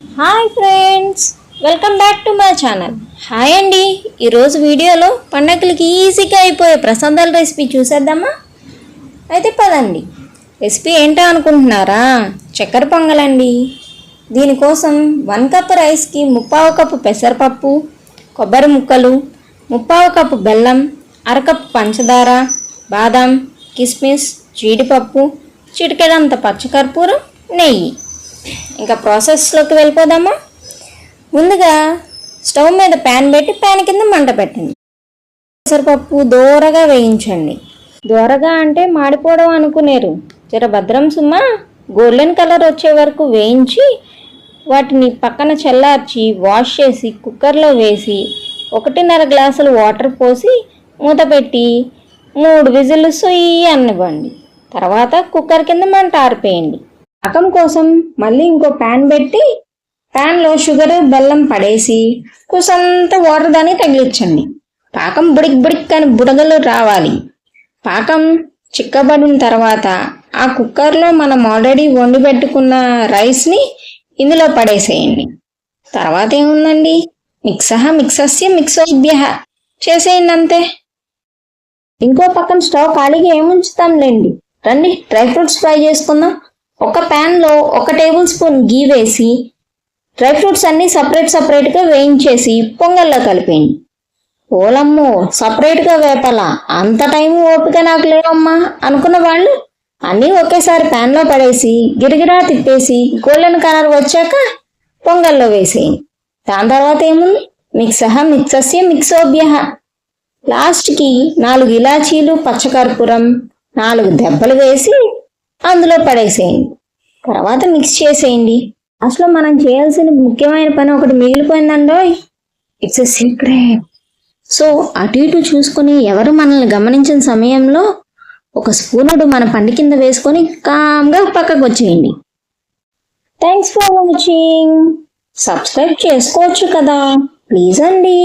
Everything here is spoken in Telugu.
Hi friends, welcome back to my channel. Hi అండి. ఈరోజు వీడియోలో పండగలకి ఈజీగా అయిపోయే ప్రసాదాల రెసిపీ చూసేద్దామా? అయితే పదండి. రెసిపీ ఏంటో అనుకుంటున్నారా? చక్కెర పొంగలండి. దీనికోసం 1 కప్ రైస్కి 1/2 కప్పు పెసరపప్పు, కొబ్బరి ముక్కలు, 1/2 కప్పు బెల్లం, 1/2 కప్పు పంచదార, బాదం, కిస్మిస్, జీడిపప్పు, చిటికెడంత పచ్చకర్పూరం, నెయ్యి. ఇంకా ప్రాసెస్లోకి వెళ్ళిపోదామా? ముందుగా స్టవ్ మీద ప్యాన్ పెట్టి ప్యాన్ కింద మంట పెట్టండి. పెసరపప్పు దోరగా వేయించండి. దోరగా అంటే మాడిపోవడం అనుకునేరు, జర భద్రం సుమా. గోల్డెన్ కలర్ వచ్చే వరకు వేయించి వాటిని పక్కన చల్లార్చి వాష్ చేసి కుక్కర్లో వేసి 1.5 గ్లాసులు వాటర్ పోసి మూత పెట్టి 3 విజిల్లు సొయ్యి అనివ్వండి. తర్వాత కుక్కర్ కింద మంట ఆరిపేయండి. పాకం కోసం మళ్ళీ ఇంకో ప్యాన్ పెట్టి ప్యాన్లో షుగర్, బెల్లం పడేసి కుసంత వాటర్ దాన్ని తగిలించండి. పాకం బుడిక్ బుడిక్ అని బుడగలు రావాలి. పాకం చిక్కబడిన తర్వాత ఆ కుక్కర్లో మనం ఆల్రెడీ వండి పెట్టుకున్న రైస్ని ఇందులో పడేసేయండి. తర్వాత ఏముందండి, మిక్సస్య మిక్సోభ్యః చేసేయండి, అంతే. ఇంకో పక్కన స్టవ్ ఖాళీగా ఏముంచుతాంలేండి, రండి డ్రై ఫ్రూట్స్ ఫ్రై చేసుకుందాం. ఒక ప్యాన్లో 1 టేబుల్ స్పూన్ గీ వేసి డ్రై ఫ్రూట్స్ అన్నీ సపరేట్గా వేయించేసి పొంగల్లో కలిపేయండి. ఓలమ్మో, సపరేట్గా వేపాలా, అంత టైం ఓపిక నాకు లేవమ్మా అనుకున్న వాళ్ళు అన్నీ ఒకేసారి ప్యాన్లో పడేసి గిరిగిరా తిప్పేసి గోల్డెన్ కలర్ వచ్చాక పొంగల్లో వేసేయండి. దాని తర్వాత ఏముంది, మిక్సస్య మిక్సోభ్యః. లాస్ట్కి 4 ఇలాచీలు, పచ్చకర్పూరం 4 దెబ్బలు వేసి అందులో పడేసేయండి. తర్వాత మిక్స్ చేసేయండి. అసలు మనం చేయాల్సిన ముఖ్యమైన పని ఒకటి మిగిలిపోయిందండోయ్, ఇట్స్ ఎ సీక్రెట్. సో అటు ఇటు చూసుకొని ఎవరు మనల్ని గమనించిన సమయంలో ఒక స్పూనుడు మన పండి కింద వేసుకొని కామ్గా పక్కకు వచ్చేయండి. Thanks for watching. సబ్స్క్రైబ్ చేసుకోవచ్చు కదా, ప్లీజ్ అండి.